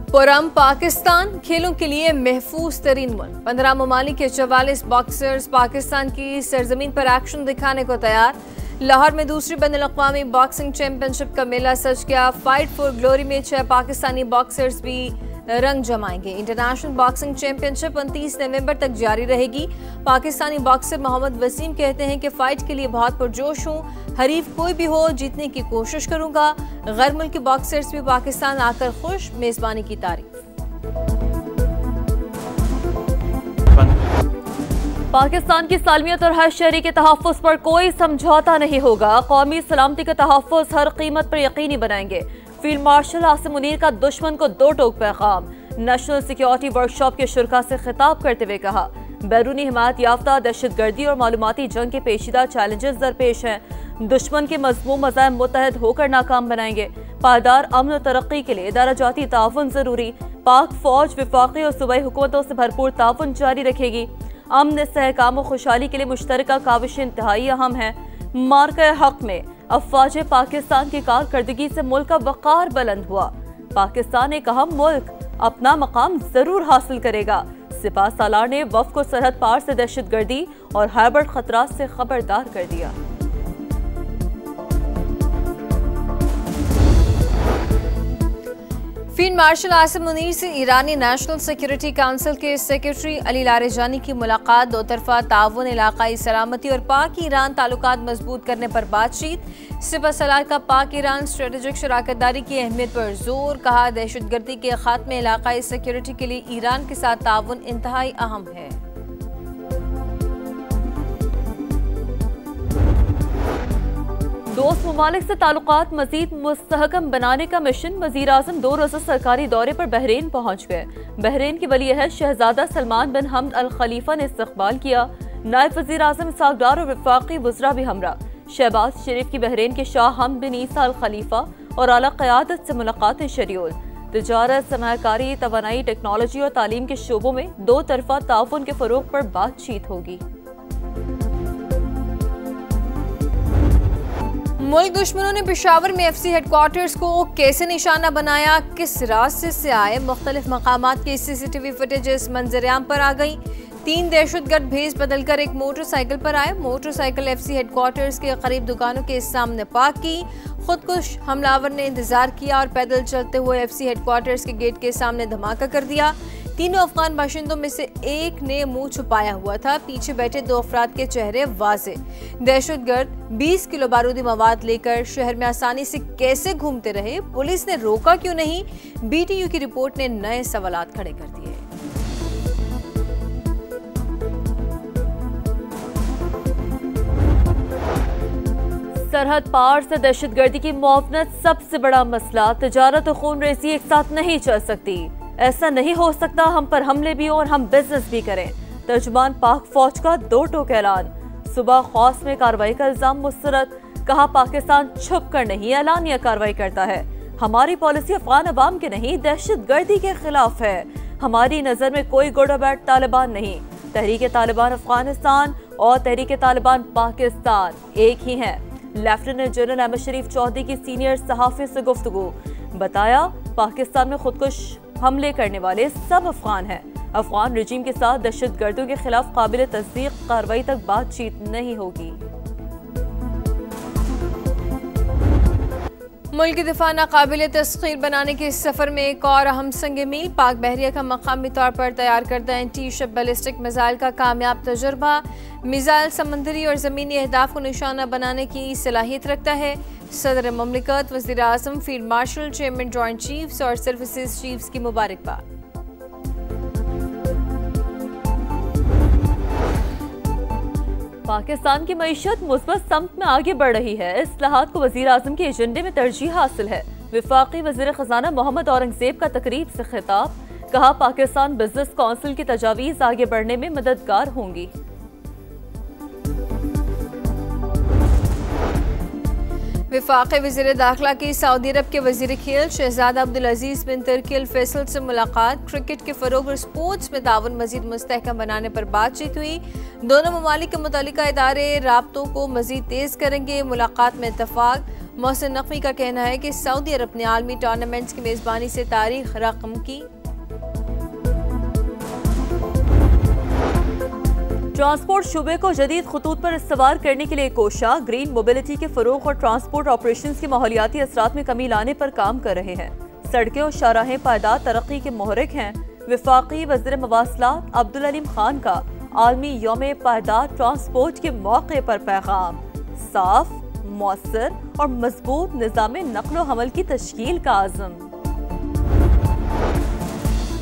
पुरम पाकिस्तान खेलों के लिए महफूज तरीन मुल्क। 15 ममालिक के 44 बॉक्सर्स पाकिस्तान की सरजमीन पर एक्शन दिखाने को तैयार। लाहौर में दूसरी बैनुल-अक़वामी बॉक्सिंग चैंपियनशिप का मेला सज गया। फाइट फॉर ग्लोरी में 6 पाकिस्तानी बॉक्सर्स भी रंग जमाएंगे। इंटरनेशनल बॉक्सिंग चैंपियनशिप 29 नवंबर तक जारी रहेगी। पाकिस्तानी बॉक्सर मोहम्मद वसीम कहते हैं कि फाइट के लिए बहुत पुरजोश हूँ, हरीफ कोई भी हो जीतने की कोशिश करूंगा। गैर मुल्की बॉक्सर्स भी पाकिस्तान आकर खुश, मेजबानी की तारीफ। पाकिस्तान की सालमियत और हर शहरी के तहफ़्फ़ुज़ पर कोई समझौता नहीं होगा। कौमी सलामती का तहफ़्फ़ुज़ हर कीमत पर यकीनी बनाएंगे। फील्ड मार्शल आसिम मुनीर का दुश्मन को 2 टोक पैगाम। नेशनल सिक्योरिटी वर्कशॉप के शुरा से खिताब करते हुए कहा, बैरूनी हिमायत याफ्ता दहशतगर्दी और मालूमाती जंग के पेचीदा चैलेंजेस दरपेश हैं। दुश्मन के मज़मूम मज़ाहिब मुत्तहद होकर नाकाम बनाएंगे। पायदार अमन और तरक्की के लिए इदारा जाती ताउन जरूरी। पाक फौज विफाकी और सूबाई हुकूमतों से भरपूर ताउन जारी रखेगी। अमन इस्तेहकाम और खुशहाली के लिए मुश्तरका काविश इंतहाई अहम है। मार्का हक में अफवाज पाकिस्तान की कारकर्दगी से मुल्क का वक़ार बुलंद हुआ। पाकिस्तान एक अहम मुल्क अपना मकाम जरूर हासिल करेगा। सिपाह सालार ने वफ़द को सरहद पार से दहशतगर्दी और हाइब्रिड खतरात से खबरदार कर दिया। फील्ड मार्शल आसिम मुनीर से ईरानी नेशनल सिक्योरिटी काउंसिल के सेक्रेटरी अली लारेजानी की मुलाकात। 2 तरफा ताउन, इलाकाई सलामती और पाक ईरान ताल्लुकात मजबूत करने पर बातचीत। सिपह सलार का पाक ईरान स्ट्रेटेजिक शराकतदारी की अहमियत पर जोर। कहा, दहशतगर्दी के खात्मे, इलाकाई सिक्योरिटी के लिए ईरान के साथ ताउन इंतहाई अहम है। दोस्त ममालिक से ताल्लुकात मजीद मुस्तहकम बनाने का मिशन। वजीर आज़म 2 रोज़ा सरकारी दौरे पर बहरीन पहुँच गए। बहरीन के वली अहद शहजादा सलमान बिन हमद अल खलीफा ने इस्तकबाल किया। नायब वजीर आज़म इसहाक डार और वफाकी वज़रा भी हमरा। शहबाज शरीफ की बहरीन के शाह हमद बिन ईसा अल खलीफा और आला क़यादत से मुलाकातें शेड्यूल। तिजारत, सरमायाकारी, तवानाई, टेक्नोलॉजी और तालीम के शोबों में 2 तरफा ताउन के फ़रोग़ पर बातचीत होगी। मुल्क दुश्मनों ने पेशावर में एफसी हेडक्वार्टर्स को कैसे निशाना बनाया, किस रास्ते से आए, मुख्तलिफ मकामात की सीसीटीवी फुटेजेस मंजरेआम पर आ गई। 3 दहशतगर्द भेस बदलकर एक मोटरसाइकिल पर आए। मोटरसाइकिल एफसी हेडक्वार्टर्स के करीब दुकानों के सामने पार्क की। खुदकुश हमलावर ने इंतजार किया और पैदल चलते हुए एफसी हेडक्वार्टर्स के गेट के सामने धमाका कर दिया। तीनों अफगान बाशिंदों में से एक ने मुंह छुपाया हुआ था। पीछे बैठे 2 अफराद के चेहरे वाजे। दहशतगर्द 20 किलो बारूदी मवाद लेकर शहर में आसानी से कैसे घूमते रहे, पुलिस ने रोका क्यों नहीं? बीटीयू की रिपोर्ट ने नए सवालात खड़े कर दिए। सरहद पार से दहशतगर्दी की मुआवनत सबसे बड़ा मसला। तिजारत और खून रेजी एक साथ नहीं चल सकती। ऐसा नहीं हो सकता हम पर हमले भी हो और हम बिजनेस भी करें। तर्जुमान पाक फौज का 2 टोक ऐलान। सुबह खौस में कार्रवाई का इल्जाम मुस्तरद। कहा, पाकिस्तान छुप कर नहीं ऐलानिया कार्रवाई करता है। हमारी पॉलिसी अफगान अवाम के नहीं, दहशतगर्दी के खिलाफ है। हमारी नजर में कोई गुड और बैड तालिबान नहीं। तहरीक तालिबान अफगानिस्तान और तहरीक तालिबान पाकिस्तान एक ही हैं। लेफ्टिनेंट जनरल अहमद शरीफ चौधरी की सीनियर सहाफ़ी से गुफ्तगू। बताया, पाकिस्तान में खुदकुश हमले करने वाले सब अफगान हैं। अफगान रजीम के साथ दहशतगर्दों के खिलाफ काबिल तस्दीक कार्रवाई तक बातचीत नहीं होगी। मुल्क की दिफा नाकाबिल तस्खीर बनाने के सफर में एक और अहम संग मील। पाक बहरिया का मकामी तौर पर तैयार करदा एंटी शिप बैलिस्टिक मिसाइल का कामयाब तजुर्बा। मिसाइल समंदरी और ज़मीनी अहदाफ को निशाना बनाने की सलाहियत रखता है। सदर ममलिकत, वज़ीर आज़म, field marshal, chairman joint chiefs और सर्विसेज चीफ्स की मुबारकबाद। पाकिस्तान की मईशत मुस्बत समत में आगे बढ़ रही है। इस्लाहात को वज़ीर आज़म के एजेंडे में तरजीह हासिल है। वफाकी वज़ीर ख़ज़ाना मोहम्मद औरंगज़ेब का तकरीब से खिताब। कहा, पाकिस्तान बिजनेस काउंसिल की तजावीज़ आगे बढ़ने में मददगार होंगी। वफाकी वज़ीर दाखिला की सऊदी अरब के वज़ीर खेल शहजादा अब्दुल अजीज़ बिन तुर्की अल फैसल से मुलाकात। क्रिकेट के फ़रोग़ और स्पोर्ट्स में ताउन मज़ीद मुस्तहकम बनाने पर बातचीत हुई। दोनों ममालिक के मुतल्लिका इदारे राब्तों को मज़ीद तेज़ करेंगे। मुलाकात में इत्तफ़ाक़। मोहसिन नकवी का कहना है कि सऊदी अरब ने आलमी टूर्नामेंट्स की मेजबानी से तारीख रकम की। ट्रांसपोर्ट शुबे को जदीद खतूत पर इस्तेमाल करने के लिए कोशा ग्रीन मोबिलिटी के फरोग और ट्रांसपोर्ट ऑपरेशंस के माहौलियाती असरात में कमी लाने पर काम कर रहे हैं। सड़कें और शाहराहें पायदार तरक्की के मोहरिक हैं। वफाकी वज़ीर मवासलात अब्दुल अलीम खान का आलमी यौम पायदार ट्रांसपोर्ट के मौके पर पैगाम, साफ, मौसर और मजबूत निज़ाम नक्लो हमल की तश्कील का आज़म।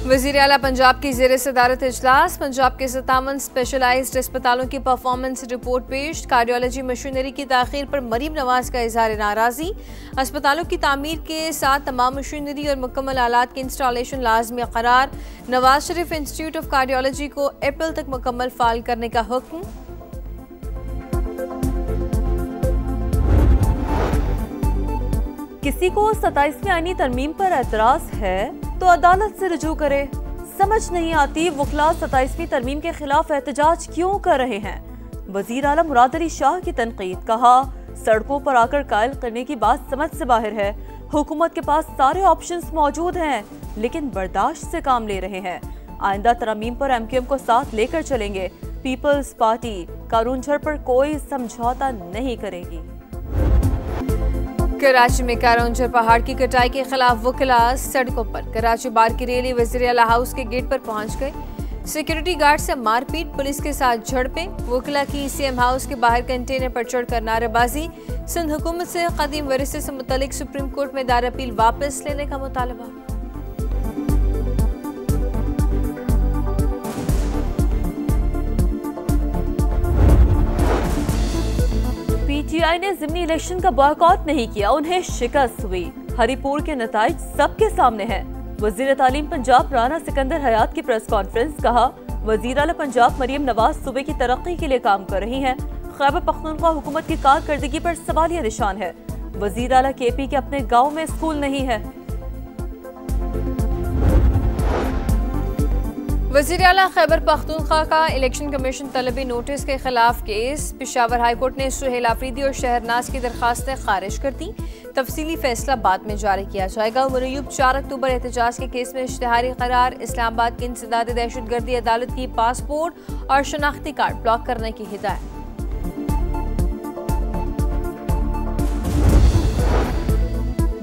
वज़ीर आला पंजाब की ज़ेर सदारत इजलास, पंजाब के 57 स्पेशलाइज्ड अस्पतालों की परफॉर्मेंस रिपोर्ट पेश। कार्डियोलॉजी मशीनरी की ताख़ीर पर मरीम नवाज का इजहार नाराज़ी। अस्पतालों की तामीर के साथ तमाम मशीनरी और मुकम्मल आलात की इंस्टॉलेशन लाजमी करार। Nawaz Sharif institute of cardiology को अप्रैल तक मुकम्मल फाल करने का हुक्म। किसी को 27वीं आईनी तरमीम पर एतराज है तो अदालत से रुजू करे। समझ नहीं आती वकला 27वीं तरमीम के खिलाफ एहतजाज क्यों कर रहे हैं। वजीर आला मुराद अली शाह की तनकीद, कहा सड़कों पर आकर कायल करने की बात समझ से बाहर है। हुकूमत के पास सारे ऑप्शंस मौजूद हैं लेकिन बर्दाश्त से काम ले रहे हैं। आइंदा तरमीम पर MQM को साथ लेकर चलेंगे। पीपल्स पार्टी कारूंझर पर कोई समझौता नहीं करेगी। कराची में कारूंझर पहाड़ की कटाई के खिलाफ वकला सड़कों पर। कराची बार की रैली वज़ीर आला हाउस के गेट पर पहुंच गए। सिक्योरिटी गार्ड से मारपीट, पुलिस के साथ झड़पें। वकला की CM हाउस के बाहर कंटेनर पर चढ़कर नारेबाजी। सिंध हुकूमत से कदीम वरिसे से मुतालिक सुप्रीम कोर्ट में दायर अपील वापस लेने का मुतालबा। PTI ने ज़िमनी इलेक्शन का बॉयकॉट नहीं किया, उन्हें शिकस्त हुई। हरिपुर के नताइज सबके सामने हैं। वज़ीर तालीम पंजाब राना सिकंदर हयात की प्रेस कॉन्फ्रेंस, कहा वज़ीर आला पंजाब मरियम नवाज सूबे की तरक्की के लिए काम कर रही हैं। खैबर पख्तूनख्वा हुकूमत की कारकर्दगी पर सवालिया निशान है। वज़ीर आला KP के अपने गाँव में स्कूल नहीं है। वज़ीर आला खैबर पख्तूनख्वा का इलेक्शन कमीशन तलबी नोटिस के खिलाफ केस। पेशावर हाईकोर्ट ने सुहेल आफरीदी और शहरनाज की दरखास्तें खारिज कर दी। तफसीली फैसला बाद में जारी किया जाएगा। उमर अयूब 4 अक्टूबर एहतजाज के केस में इश्तिहारी करार। इस्लामाबाद की इंसदाद दहशतगर्दी अदालत की पासपोर्ट और शनाख्ती कार्ड ब्लॉक करने की हिदायत।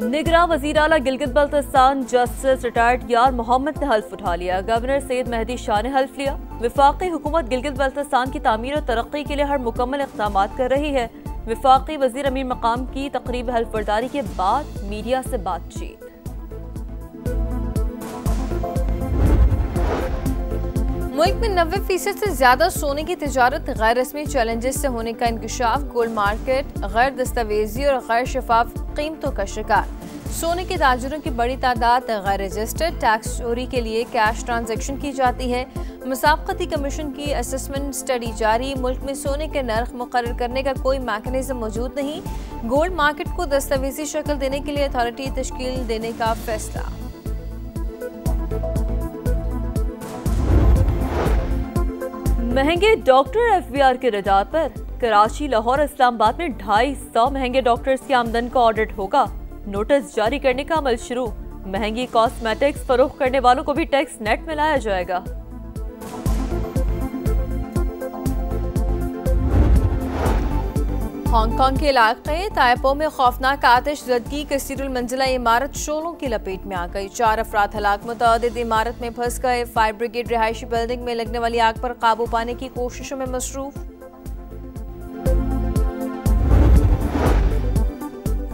निगरान वज़ीर आला गिलगित बल्तिस्तान जस्टिस रिटायर्ड यार मोहम्मद ने हल्फ उठा लिया। गवर्नर सैयद मेहदी शाह ने हल्फ लिया। वफाकी हुकूमत गिलगित बल्तिस्तान की तामीर और तरक्की के लिए हर मुकम्मल इक़दाम कर रही है। वफाकी वज़ीर अमीर मकाम की तकरीब हल्फ बर्दारी के बाद मीडिया से बातचीत। मुल्क में 90% से ज्यादा सोने की तिजारत गैर रस्मी चैलेंजेस से होने का इंकशाफ। गोल्ड मार्केट गैर दस्तावेजी और गैर शफाफ कीमतों का शिकार। सोने के ताजरों की बड़ी तादाद गैर रजिस्टर्ड। टैक्स चोरी के लिए कैश ट्रांजैक्शन की जाती है। मुसाबकती कमीशन की असेसमेंट स्टडी जारी। मुल्क में सोने के नर्ख मुकर्रर करने का कोई मैकेनिज्म मौजूद नहीं। गोल्ड मार्केट को दस्तावेजी शक्ल देने के लिए अथॉरिटी तश्कील देने का फैसला। महंगे डॉक्टर FBR के रडार पर। कराची, लाहौर, इस्लामाबाद में 250 महंगे डॉक्टर्स की आमदन का ऑडिट होगा। नोटिस जारी करने का अमल शुरू। महंगी कॉस्मेटिक्स फरोख्त करने वालों को भी टैक्स नेट में लाया जाएगा। हांगकांग के इलाके ताइपो में खौफनाक आतिशज़दगी। कसीरुल मंजिला इमारत शोलों की लपेट में आ गई। 4 अफराद हलाक। मुतअद्दिद इमारत में फंस गए। फायर ब्रिगेड रिहायशी बिल्डिंग में लगने वाली आग पर काबू पाने की कोशिशों में मसरूफ।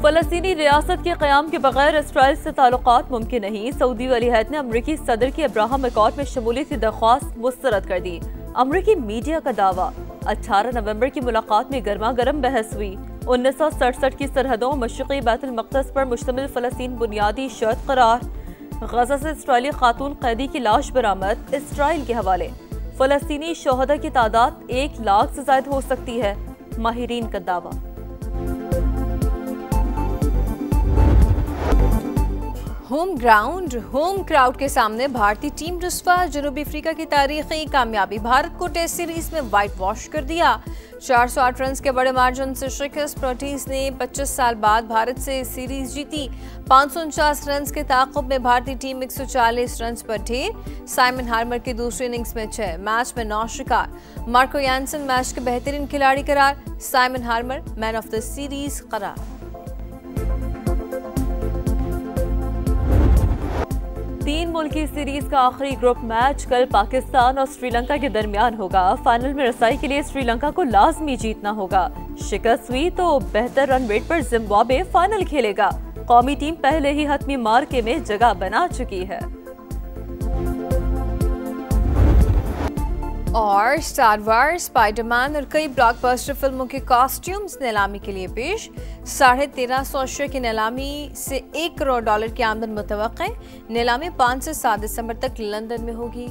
फलस्तीनी रियासत के क़याम के बगैर इसराइल से ताल्लुकात मुमकिन नहीं। सऊदी वलीअहद ने अमरीकी सदर की अब्राहम एकॉर्ड में शमूलियत की दरख्वास्त मुस्तरद कर दी। अमरीकी मीडिया का दावा, 18 नवंबर की मुलाकात में गर्मा गर्म बहस हुई। 1967 की सरहदों मशरिक़ी बैतुल मक़दस पर मुश्तमिल फ़लस्तीन बुनियादी शर्त करार। गज़ा से इस्राइली खातून कैदी की लाश बरामद। इस्राइल के हवाले। फ़लस्तीनी शोहदा की तादाद 1 लाख से ज़ायद हो सकती है, माहिरीन का दावा। होम ग्राउंड होम क्राउड के सामने भारतीय टीम रुस्वा। जनूबी अफ्रीका की तारीखी कामयाबी, भारत को टेस्ट सीरीज में व्हाइट वॉश कर दिया। 408 रन के बड़े मार्जिन से शिकस्त। प्रोटीज ने 25 साल बाद भारत से सीरीज जीती। 549 रन के ताक़ुब में भारतीय टीम 140 रन पर ढेर। साइमन हार्मर की दूसरी इनिंग्स में 6, मैच में 9 शिकार। मार्को यानसन मैच के बेहतरीन खिलाड़ी करार। Simon Harmer man of the series करार। 3 मुल्की सीरीज का आखिरी ग्रुप मैच कल पाकिस्तान और श्रीलंका के दरमियान होगा। फाइनल में रसाई के लिए श्रीलंका को लाजमी जीतना होगा। शिकस्त हुई तो बेहतर रन रेट पर जिम्बाब्वे फाइनल खेलेगा। कौमी टीम पहले ही हतमी मार्के में जगह बना चुकी है। और स्टार वार्स, स्पाइडरमैन और कई ब्लॉकबस्टर फिल्मों के कॉस्ट्यूम्स नीलामी के लिए पेश। 1350 अशया की नीलामी से $1 करोड़ की आमदन मुतवक्के। नीलामी 5 से 7 दिसंबर तक लंदन में होगी।